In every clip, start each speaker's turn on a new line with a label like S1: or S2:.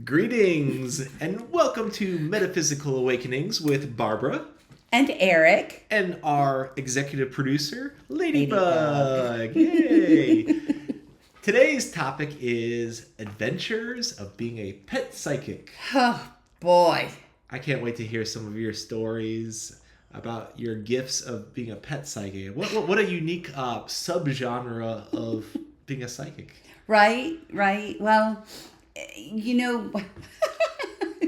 S1: Greetings and welcome to Metaphysical Awakenings with Barbara
S2: and Eric
S1: and our executive producer, Ladybug. Yay! Today's topic is adventures of being a pet psychic.
S2: Oh, boy.
S1: I can't wait to hear some of your stories about your gifts of being a pet psychic. What a unique subgenre of being a psychic.
S2: Right. Well,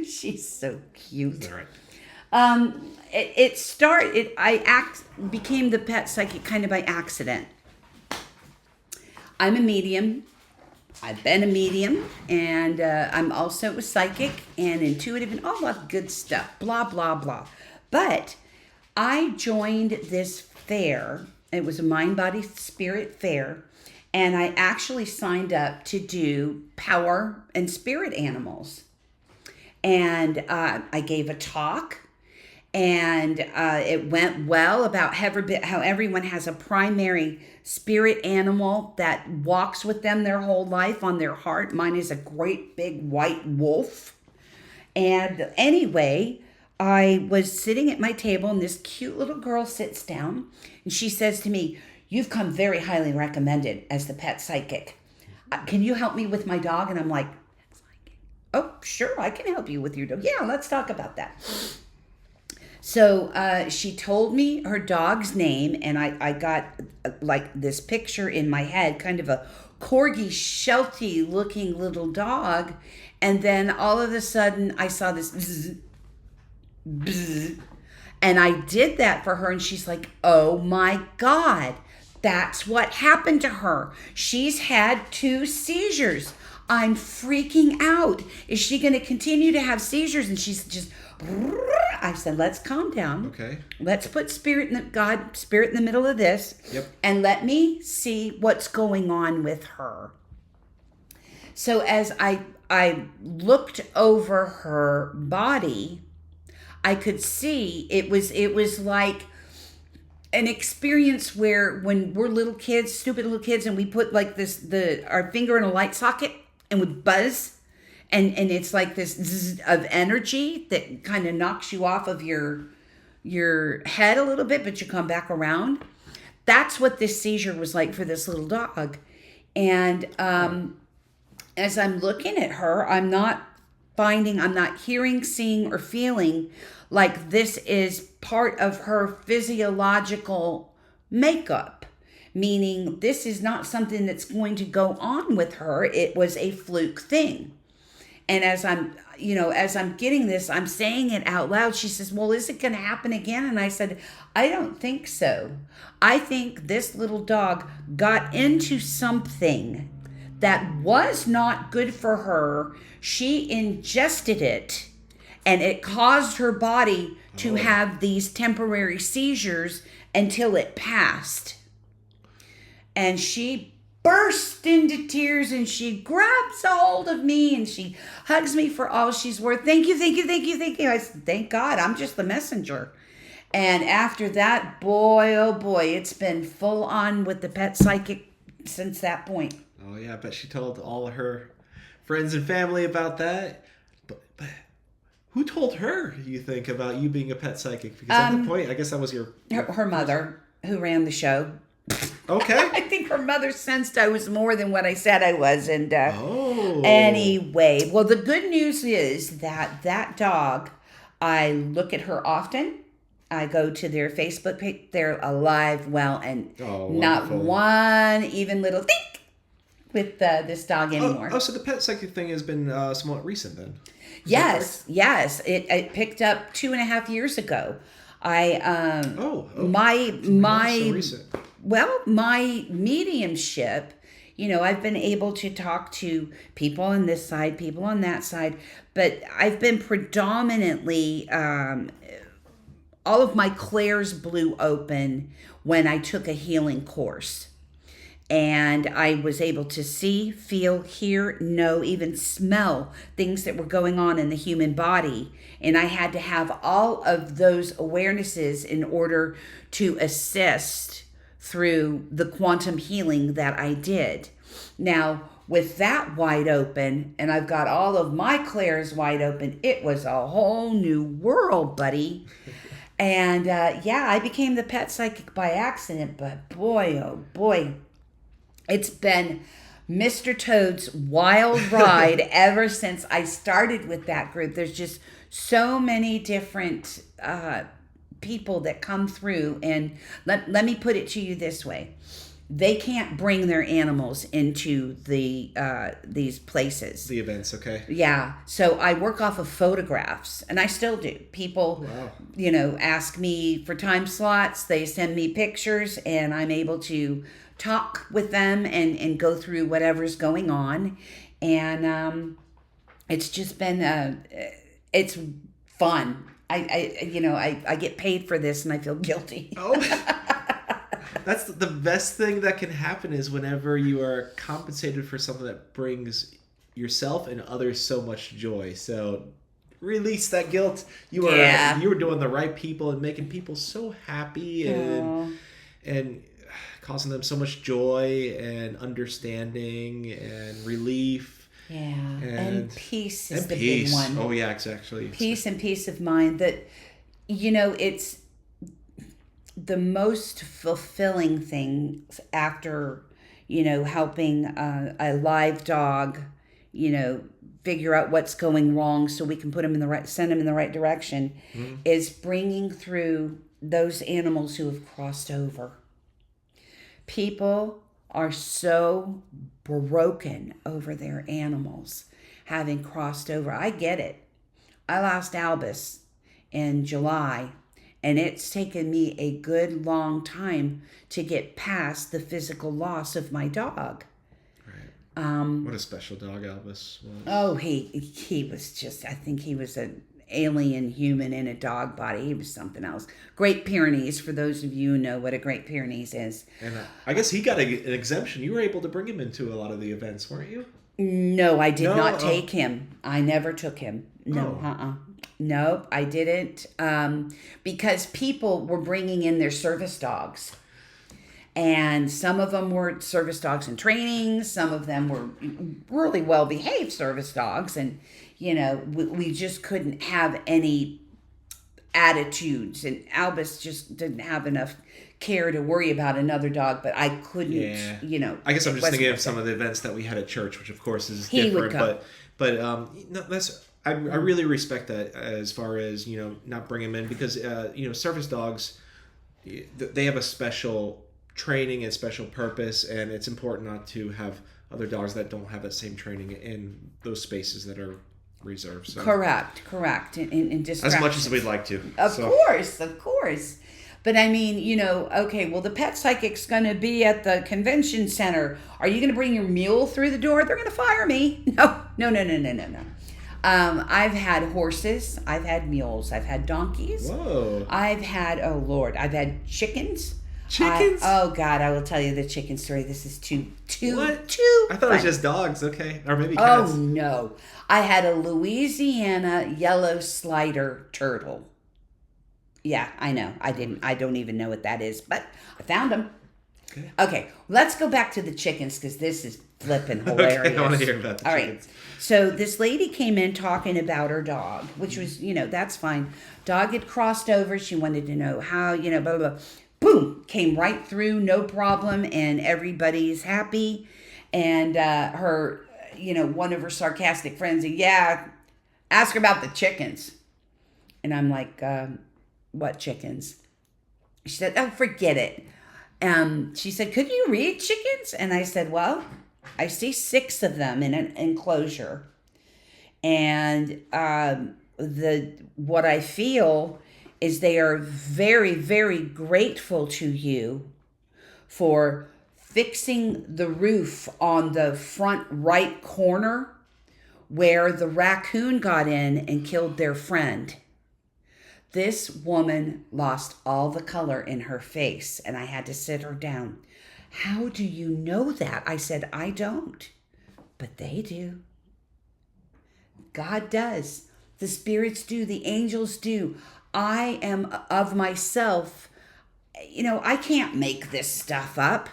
S2: she's so cute.
S1: All right.
S2: I became the pet psychic kind of by accident. I'm a medium. I've been a medium, and I'm also a psychic and intuitive and all that good stuff, blah, blah, blah. But I joined this fair. It was a mind, body, spirit fair. And I actually signed up to do power and spirit animals. And I gave a talk. And it went well about how everyone has a primary spirit animal that walks with them their whole life on their heart. Mine is a great big white wolf. And anyway, I was sitting at my table and this cute little girl sits down and she says to me, "You've come very highly recommended as the pet psychic. Can you help me with my dog?" And I'm like, "Oh, sure, I can help you with your dog. Yeah, let's talk about that." So she told me her dog's name, and I got like this picture in my head, kind of a corgi, shelty looking little dog. And then all of a sudden I saw this bzz, bzz, and I did that for her, and she's like, "Oh my God, that's what happened to her. She's had 2 seizures. I'm freaking out. Is she going to continue to have seizures?" And she's just, I said, "Let's calm down.
S1: Okay.
S2: Let's put spirit in the middle of this.
S1: Yep.
S2: And let me see what's going on with her." So as I looked over her body, I could see it was like an experience where when we're little kids, stupid little kids, and we put like our finger in a light socket and would buzz, and it's like this zzz of energy that kind of knocks you off of your head a little bit, but you come back around. That's what this seizure was like for this little dog. And as I'm looking at her, I'm not hearing, seeing, or feeling like this is part of her physiological makeup, meaning this is not something that's going to go on with her. It was a fluke thing. And as I'm getting this, I'm saying it out loud. She says, "Well, is it going to happen again?" And I said, "I don't think so. I think this little dog got into something that was not good for her. She ingested it, and it caused her body to have these temporary seizures until it passed." And she burst into tears, and she grabs a hold of me, and she hugs me for all she's worth. "Thank you, thank you, thank you, thank you." I said, "Thank God, I'm just the messenger." And after that, boy, oh boy, it's been full on with the pet psychic since that point.
S1: Oh yeah, but she told all her friends and family about that. But who told her, you think, about you being a pet psychic? Because at that point, I guess that was
S2: her mother, who ran the show.
S1: Okay.
S2: I think her mother sensed I was more than what I said I was. And anyway, well, the good news is that dog, I look at her often. I go to their Facebook page. They're alive, well, and not one even little think with this dog anymore.
S1: So the pet psychic thing has been somewhat recent then?
S2: Yes. It picked up 2.5 years ago.
S1: So recent.
S2: Well, my mediumship, I've been able to talk to people on this side, people on that side, but I've been predominantly, all of my clairs blew open when I took a healing course. And I was able to see, feel, hear, know, even smell things that were going on in the human body. And I had to have all of those awarenesses in order to assist through the quantum healing that I did. Now, with that wide open, and I've got all of my clairs wide open, it was a whole new world, buddy. And I became the pet psychic by accident, but boy, oh boy, it's been Mr. Toad's wild ride ever since I started with that group. There's just so many different people that come through, and let me put it to you this way. They can't bring their animals into these places.
S1: The events, okay.
S2: Yeah. So I work off of photographs, and I still do. People, ask me for time slots. They send me pictures, and I'm able to talk with them and go through whatever's going on. And it's just been, it's fun. I get paid for this, and I feel guilty.
S1: Oh, that's the best thing that can happen is whenever you are compensated for something that brings yourself and others so much joy. So release that guilt. You were doing the right people and making people so happy and causing them so much joy and understanding and relief.
S2: Yeah, and peace is the big one.
S1: Oh yeah, exactly.
S2: Peace and peace of mind. That it's the most fulfilling things after, helping a live dog, figure out what's going wrong so we can send him in the right direction, is bringing through those animals who have crossed over. People are so broken over their animals having crossed over. I get it. I lost Albus in July, and it's taken me a good long time to get past the physical loss of my dog.
S1: Right. What a special dog Albus was.
S2: Oh, he was just, I think he was an alien human in a dog body. He was something else. Great Pyrenees, for those of you who know what a Great Pyrenees is.
S1: And I guess he got an exemption. You were able to bring him into a lot of the events, weren't you?
S2: No, I did not take him. I never took him. No, Nope, I didn't. Because people were bringing in their service dogs. And some of them were service dogs in training. Some of them were really well-behaved service dogs. And, we just couldn't have any attitudes. And Albus just didn't have enough care to worry about another dog. But I couldn't,
S1: I guess I'm just thinking of some of the events that we had at church, which of course is different. But I really respect that as far as, not bring them in because, service dogs, they have a special training and special purpose, and it's important not to have other dogs that don't have that same training in those spaces that are reserved. So.
S2: Correct. In
S1: as much as we'd like to.
S2: Of course. But I mean, okay, well, the pet psychic's going to be at the convention center. Are you going to bring your mule through the door? They're going to fire me. No. I've had horses. I've had mules. I've had donkeys.
S1: Whoa.
S2: I've had chickens.
S1: Chickens?
S2: Oh, God, I will tell you the chicken story. This is too
S1: what?
S2: too
S1: I thought it was just dogs, okay. Or maybe cats.
S2: Oh, no. I had a Louisiana yellow slider turtle. Yeah, I know. I don't even know what that is, but I found them. Okay, let's go back to the chickens because this is flipping hilarious.
S1: Okay, I want to hear about the chickens.
S2: All right. So this lady came in talking about her dog, which was, that's fine. Dog had crossed over. She wanted to know how, blah, blah, blah. Boom, came right through, no problem, and everybody's happy. And her, one of her sarcastic friends said, ask her about the chickens. And I'm like, what chickens? She said, oh, forget it. She said, could you read chickens? And I said, well, I see 6 of them in an enclosure. And what I feel is they are very, very grateful to you for fixing the roof on the front right corner where the raccoon got in and killed their friend. This woman lost all the color in her face, and I had to sit her down. How do you know that? I said, I don't, but they do. God does. The spirits do. The angels do. I am of myself. I can't make this stuff up.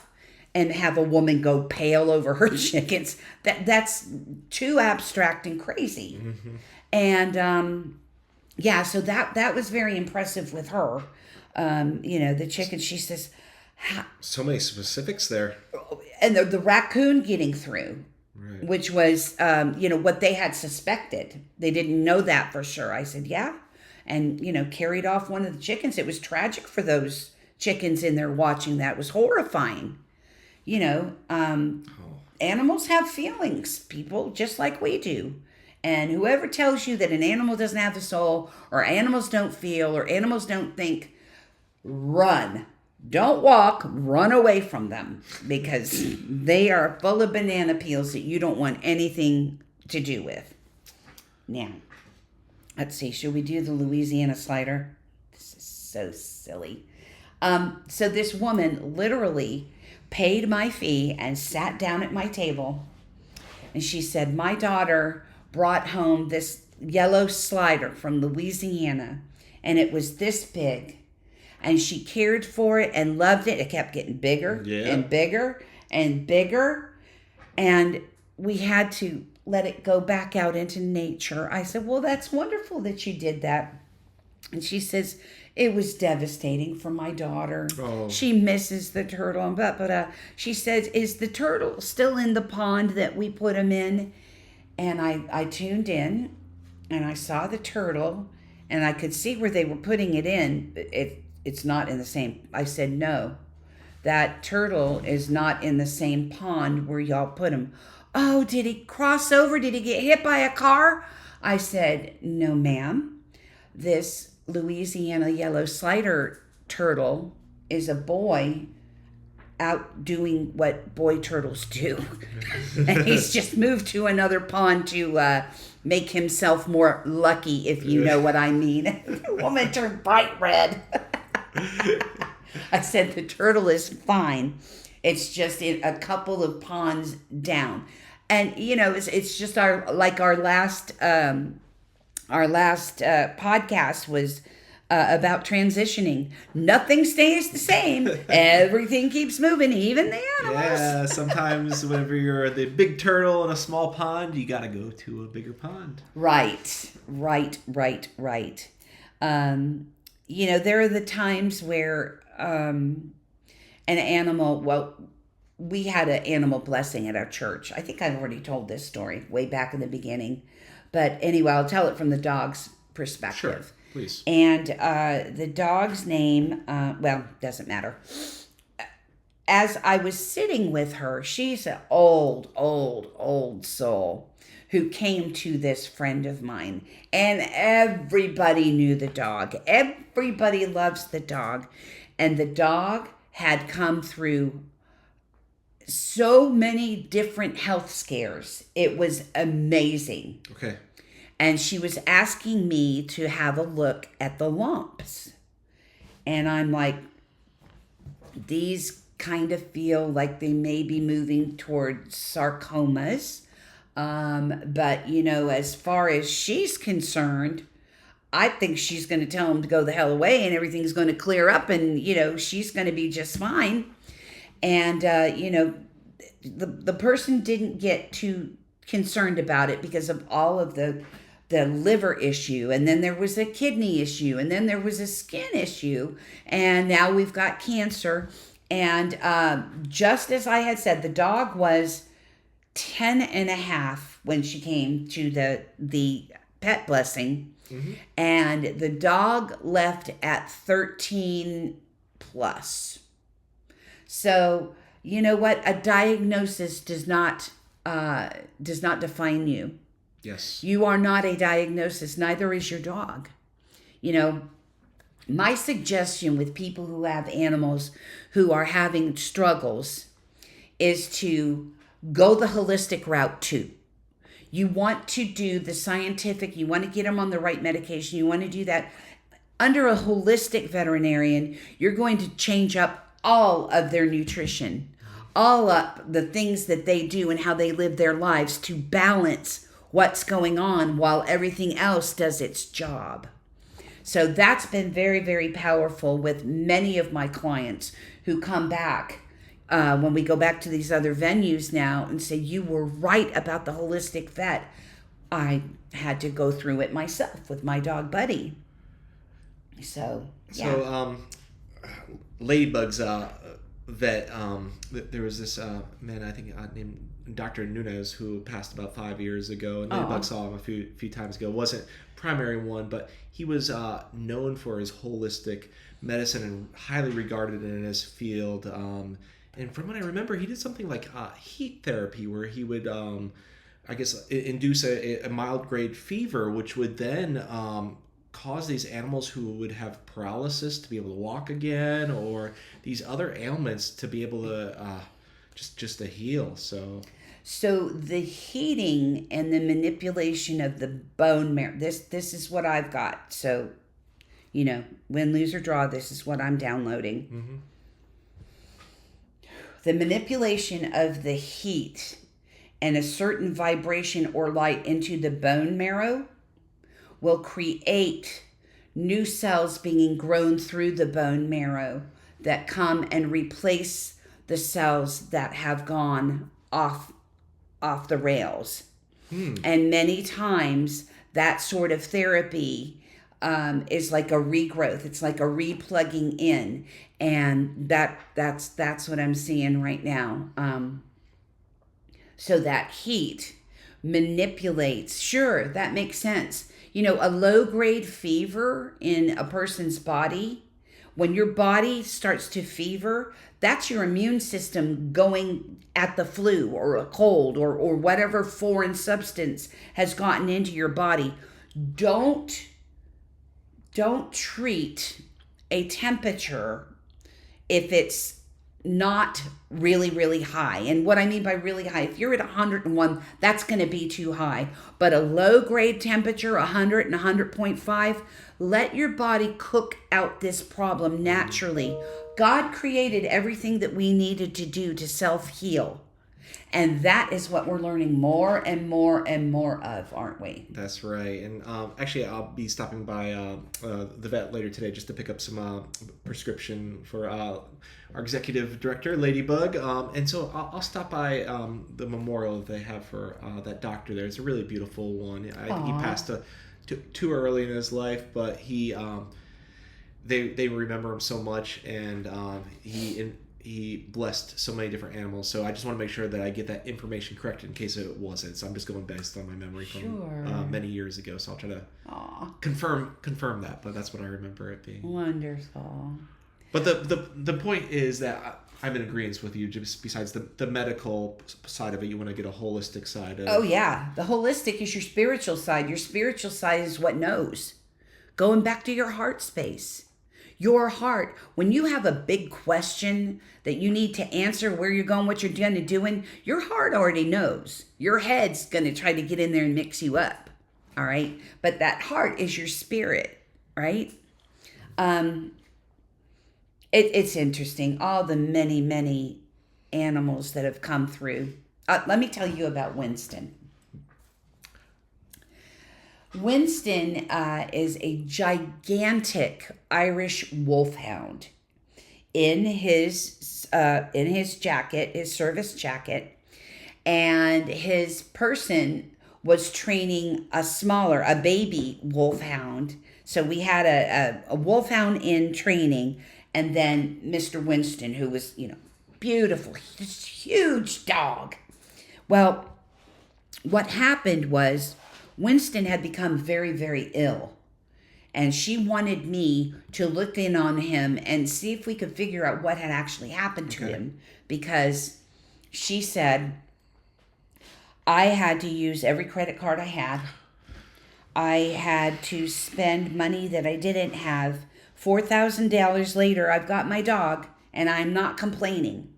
S2: and have a woman go pale over her chickens. That's too abstract and crazy.
S1: Mm-hmm.
S2: And yeah, so that was very impressive with her. The chicken, she says,
S1: so many specifics there.
S2: And the raccoon getting through,
S1: right.
S2: which was, what they had suspected. They didn't know that for sure. I said, yeah. And, carried off one of the chickens. It was tragic for those chickens in there watching that. It was horrifying. Animals have feelings, people, just like we do. And whoever tells you that an animal doesn't have a soul, or animals don't feel, or animals don't think, run. Don't walk, run away from them, because they are full of banana peels that you don't want anything to do with. Now, let's see, should we do the Louisiana slider? This is so silly. So this woman literally paid my fee and sat down at my table, and she said, my daughter brought home this yellow slider from Louisiana, and it was this big. And she cared for it and loved it. It kept getting bigger and bigger and bigger. And we had to let it go back out into nature. I said, well, that's wonderful that you did that. And she says, it was devastating for my daughter.
S1: Oh.
S2: She misses the turtle. But she says, is the turtle still in the pond that we put him in? And I tuned in and I saw the turtle and I could see where they were putting it in. It's not in the same. I said, no, that turtle is not in the same pond where y'all put him. Oh, did he cross over? Did he get hit by a car? I said, no, ma'am. This Louisiana yellow slider turtle is a boy out doing what boy turtles do. And he's just moved to another pond to make himself more lucky, if you know what I mean. The woman turned bright red. I said, the turtle is fine. It's just in a couple of ponds down. And, it's just our last podcast was about transitioning. Nothing stays the same. Everything keeps moving, even the animals.
S1: Yeah, sometimes whenever you're the big turtle in a small pond, you got to go to a bigger pond.
S2: Right. There are the times where an animal, we had an animal blessing at our church. I think I've already told this story way back in the beginning. But anyway, I'll tell it from the dog's perspective.
S1: Sure, please.
S2: And the dog's name, doesn't matter. As I was sitting with her, she's an old soul who came to this friend of mine. And everybody knew the dog. Everybody loves the dog. And the dog had come through so many different health scares. It was amazing.
S1: Okay.
S2: And she was asking me to have a look at the lumps. And I'm like, these kind of feel like they may be moving towards sarcomas. But, as far as she's concerned, I think she's going to tell him to go the hell away and everything's going to clear up and, she's going to be just fine. And, the person didn't get too concerned about it because of all of the liver issue. And then there was a kidney issue. And then there was a skin issue. And now we've got cancer. And just as I had said, the dog was 10 and a half when she came to the pet blessing. Mm-hmm. And the dog left at 13 plus. So, you know what? A diagnosis does not define you.
S1: Yes.
S2: You are not a diagnosis. Neither is your dog. My suggestion with people who have animals who are having struggles is to go the holistic route too. You want to do the scientific, you want to get them on the right medication, you want to do that. Under a holistic veterinarian, you're going to change up all of their nutrition, all up the things that they do and how they live their lives to balance what's going on while everything else does its job. So that's been very, very powerful with many of my clients who come back, when we go back to these other venues now and say, you were right about the holistic vet, I had to go through it myself with my dog Buddy. So, yeah.
S1: So, Ladybug's vet, there was this man, I think, named Dr. Nunez, who passed about 5 years ago. And Ladybug saw him a few times ago. Wasn't primary one, but he was known for his holistic medicine and highly regarded in his field. And from what I remember, he did something like heat therapy, where he would, I guess, induce a mild grade fever, which would then cause these animals who would have paralysis to be able to walk again, or these other ailments to be able to just to heal. So
S2: the heating and the manipulation of the bone marrow, this is what I've got. So, win, lose, or draw, this is what I'm downloading.
S1: Mm-hmm.
S2: The manipulation of the heat and a certain vibration or light into the bone marrow will create new cells being grown through the bone marrow that come and replace the cells that have gone off the rails. And many times that sort of therapy is like a regrowth. It's like a replugging in, and that's what I'm seeing right now. So that heat manipulates. Sure, that makes sense. A low-grade fever in a person's body, when your body starts to fever, that's your immune system going at the flu or a cold or whatever foreign substance has gotten into your body. Don't treat a temperature if it's not really, really high. And what I mean by really high, if you're at 101, that's going to be too high. But a low grade temperature, 100 and 100.5, let your body cook out this problem naturally. God created everything that we needed to do to self-heal. And that is what we're learning more and more and more of, aren't we?
S1: That's right. And actually, I'll be stopping by the vet later today just to pick up some prescription for our executive director, Ladybug. And so I'll stop by the memorial that they have for that doctor there. It's a really beautiful one. I think he passed too early in his life, but they remember him so much, and he blessed so many different animals. So I just want to make sure that I get that information correct in case it wasn't. So I'm just going based on my memory from many years ago. So I'll try to confirm that. But that's what I remember it being.
S2: Wonderful.
S1: But the point is that I'm in agreement with you. Just besides the medical side of it, you want to get a holistic side of it.
S2: Oh yeah, the holistic is your spiritual side. Your spiritual side is what knows. Going back to your heart space. Your heart, when you have a big question that you need to answer, where you're going, what you're going to doing, your heart already knows. Your head's going to try to get in there and mix you up, all right? But that heart is your spirit, right? It's interesting, all the many, many animals that have come through. Let me tell you about Winston. Winston is a gigantic Irish wolfhound. In his jacket, his service jacket, and his person was training a baby wolfhound. So we had a wolfhound in training, and then Mr. Winston, who was, beautiful, huge dog. Well, what happened was Winston had become very, very ill. And she wanted me to look in on him and see if we could figure out what had actually happened to him. Because she said, I had to use every credit card I had. I had to spend money that I didn't have. $4,000 later, I've got my dog, and I'm not complaining.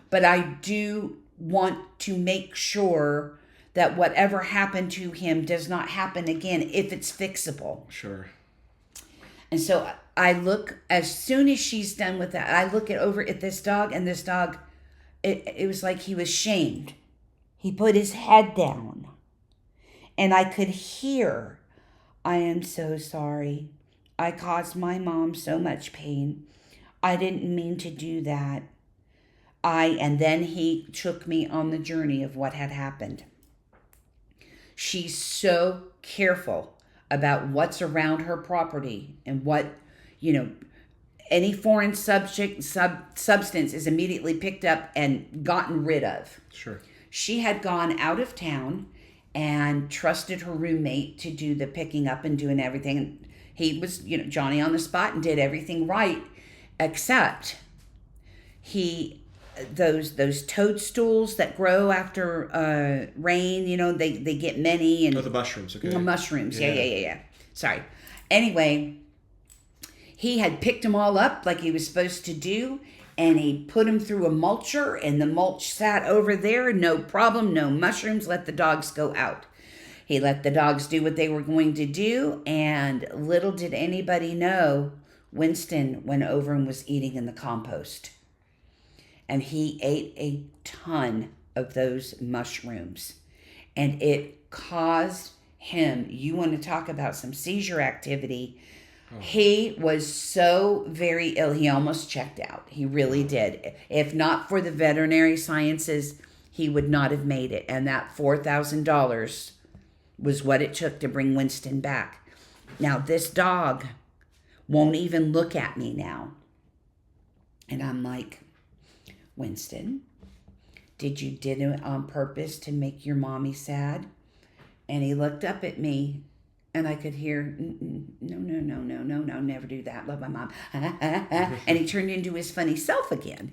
S2: But I do want to make sure that whatever happened to him does not happen again if it's fixable.
S1: Sure.
S2: And so I look, as soon as she's done with that, I look over at this dog, and this dog, it was like he was shamed. He put his head down, and I could hear, I am so sorry. I caused my mom so much pain. I didn't mean to do that. And then he took me on the journey of what had happened. She's so careful about what's around her property and what, any foreign substance is immediately picked up and gotten rid of.
S1: Sure.
S2: She had gone out of town and trusted her roommate to do the picking up and doing everything. And he was, Johnny on the spot and did everything right, except those toadstools that grow after rain, they get many. And
S1: the mushrooms, okay.
S2: The mushrooms, yeah. Sorry. Anyway, he had picked them all up like he was supposed to do, and he put them through a mulcher, and the mulch sat over there, no problem, no mushrooms, let the dogs go out. He let the dogs do what they were going to do, and little did anybody know, Winston went over and was eating in the compost. And he ate a ton of those mushrooms. And it caused him, you want to talk about some seizure activity. Oh. He was so very ill, he almost checked out. He really did. If not for the veterinary sciences, he would not have made it. And that $4,000 was what it took to bring Winston back. Now, this dog won't even look at me now. And I'm like, Winston, did you do it on purpose to make your mommy sad? And he looked up at me, and I could hear, no, never do that. Love my mom. And he turned into his funny self again,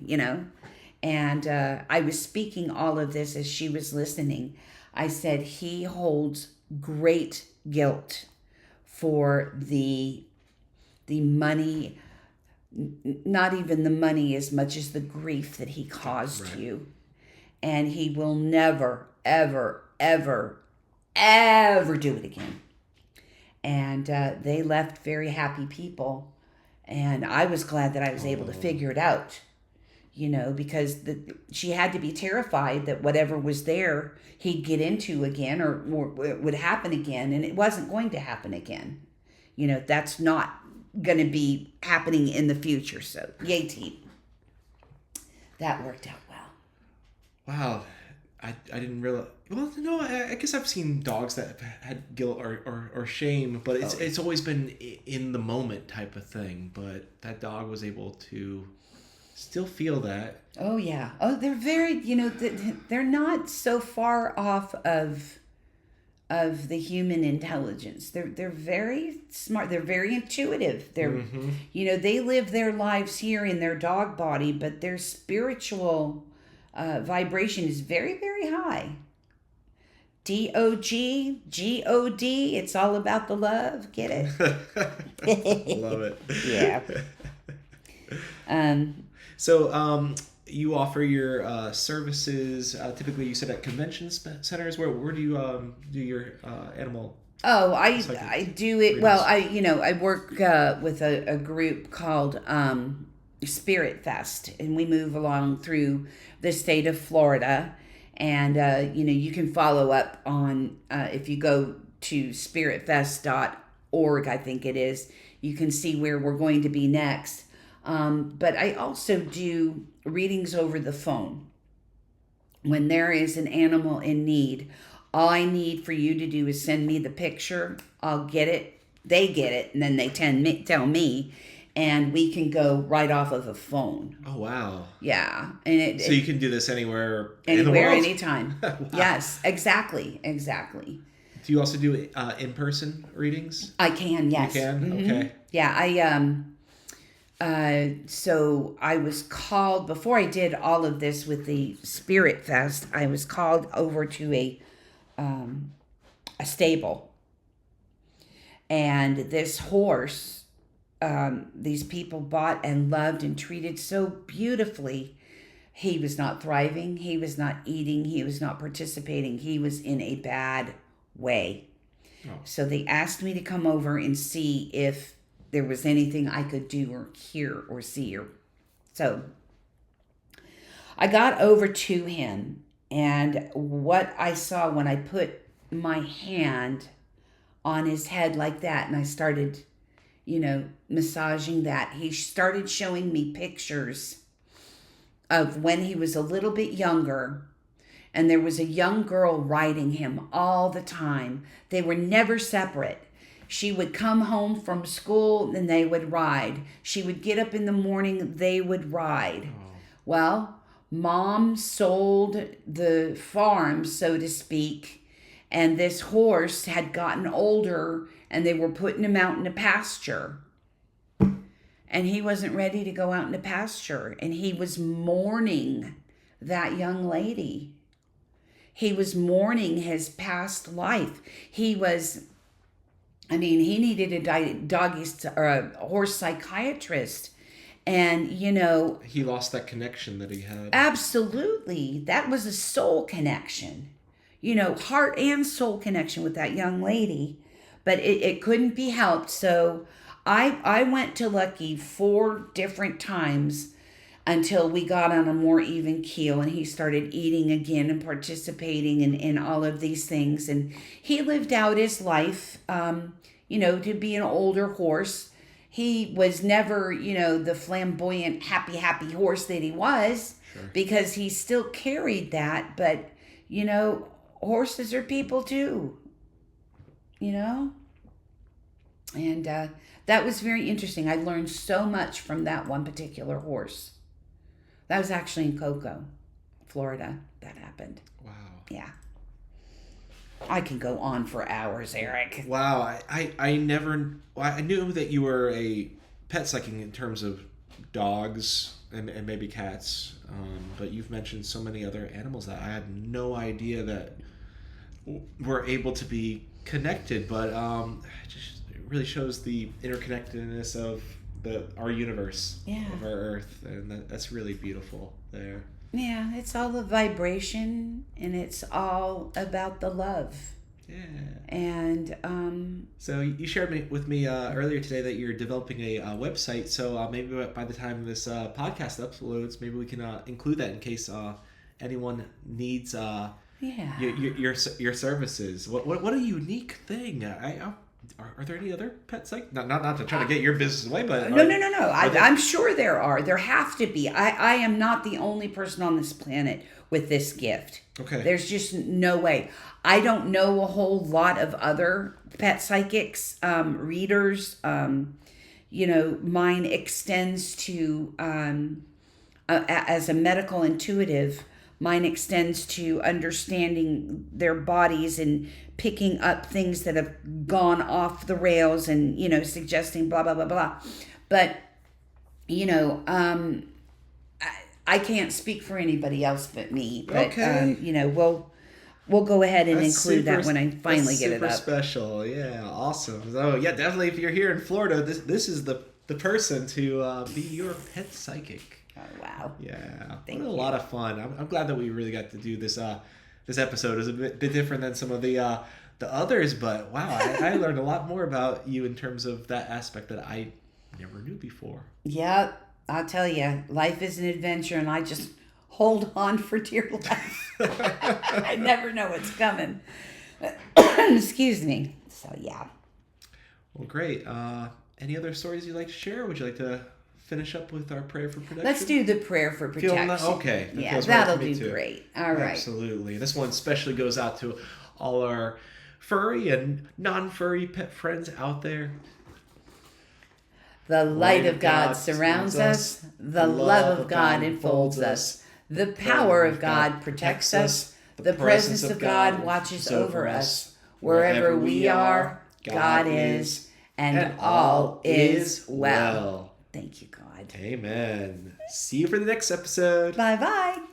S2: And I was speaking all of this as she was listening. I said, he holds great guilt for the money, not even the money as much as the grief that he caused you. And he will never, ever, ever, ever do it again. And they left very happy people. And I was glad that I was able to figure it out, because she had to be terrified that whatever was there, he'd get into again or it would happen again. And it wasn't going to happen again. That's not going to be happening in the future. So, yay team. That worked out well.
S1: Wow. I didn't realize. Well, no, I guess I've seen dogs that have had guilt or shame, but it's always been in the moment type of thing. But that dog was able to still feel that. Oh, yeah.
S2: Oh, they're very, they're not so far off of the human intelligence. They're very smart. They're very intuitive. They're, they live their lives here in their dog body, but their spiritual vibration is very, very high. D-O-G, G-O-D, it's all about the love. Get it?
S1: Love it.
S2: Yeah.
S1: So, you offer your services, typically you said at convention centers. Where do you do your animal?
S2: Oh, I do it. Well, I work with a group called Spirit Fest, and we move along through the state of Florida. And, you can follow up on, if you go to spiritfest.org, I think it is, you can see where we're going to be next. But I also do readings over the phone. When there is an animal in need, all I need for you to do is send me the picture. I'll get it. They get it. And then they tell me. And we can go right off of a phone.
S1: Oh, wow.
S2: Yeah.
S1: So you can do this anywhere
S2: in the world? Anywhere, anytime.
S1: Wow.
S2: Yes, exactly.
S1: Do you also do in-person readings?
S2: I can, yes.
S1: You can? Mm-hmm. Okay.
S2: Yeah, so I was called, before I did all of this with the Spirit Fest, I was called over to a stable. And this horse, these people bought and loved and treated so beautifully. He was not thriving. He was not eating. He was not participating. He was in a bad way. Oh. So they asked me to come over and see if there was anything I could do or hear or see. So I got over to him, and what I saw when I put my hand on his head like that, and I started massaging that, he started showing me pictures of when he was a little bit younger, and there was a young girl riding him all the time. They were never separate. She would come home from school and they would ride. She would get up in the morning, they would ride.
S1: Oh.
S2: Well, Mom sold the farm, so to speak, and this horse had gotten older and they were putting him out in the pasture. And he wasn't ready to go out in the pasture. And he was mourning that young lady. He was mourning his past life. He needed a horse psychiatrist. And,
S1: He lost that connection that he had.
S2: Absolutely. That was a soul connection. Heart and soul connection with that young lady. But it couldn't be helped. So I went to Lucky 4 different times until we got on a more even keel and he started eating again and participating in all of these things. And he lived out his life, to be an older horse. He was never, the flamboyant, happy horse that he was.
S1: Sure.
S2: Because he still carried that. But, horses are people too, And that was very interesting. I learned so much from that one particular horse. That was actually in Cocoa, Florida, that happened.
S1: Wow.
S2: Yeah. I can go on for hours, Eric.
S1: Wow. I knew that you were a pet psychic in terms of dogs and maybe cats, but you've mentioned so many other animals that I had no idea that were able to be connected, but it really shows the interconnectedness of our universe, of our Earth, and that's really beautiful there.
S2: Yeah, it's all a vibration, and it's all about the love.
S1: Yeah.
S2: And
S1: so you shared with me earlier today that you're developing a website. So maybe by the time this podcast uploads, maybe we can include that in case anyone needs your services. What a unique thing. Are there any other pet psych? Not to try to get your business away, but
S2: no. I'm sure there are. There have to be. I am not the only person on this planet with this gift.
S1: Okay.
S2: There's just no way. I don't know a whole lot of other pet psychics, readers. Mine extends to as a medical intuitive. Mine extends to understanding their bodies and picking up things that have gone off the rails and, suggesting blah, blah, blah, blah. But, I can't speak for anybody else but me. But,
S1: okay.
S2: We'll go ahead and
S1: That's
S2: include that when I finally get it up.
S1: Super special. Yeah, awesome. So, yeah, definitely if you're here in Florida, this is the person to be your pet psychic.
S2: Oh, wow.
S1: Yeah.
S2: Thank you.
S1: A lot of fun. I'm glad that we really got to do this this episode. It was a bit different than some of the others, but wow, I learned a lot more about you in terms of that aspect that I never knew before.
S2: Yeah, I'll tell you, life is an adventure, and I just hold on for dear life. I never know what's coming. Excuse me. So, yeah.
S1: Well, great. Any other stories you'd like to share? Would you like to finish up with our prayer for protection?
S2: Let's do the prayer for protection.
S1: Okay.
S2: Yeah, that'll do great. All right.
S1: Absolutely. This one especially goes out to all our furry and non-furry pet friends out there.
S2: The light of God surrounds us. The love of God enfolds us. The power of God protects us. The presence of God watches over us. Wherever we are, God is, and all is well. Thank you, God.
S1: Amen. See you for the next episode.
S2: Bye-bye.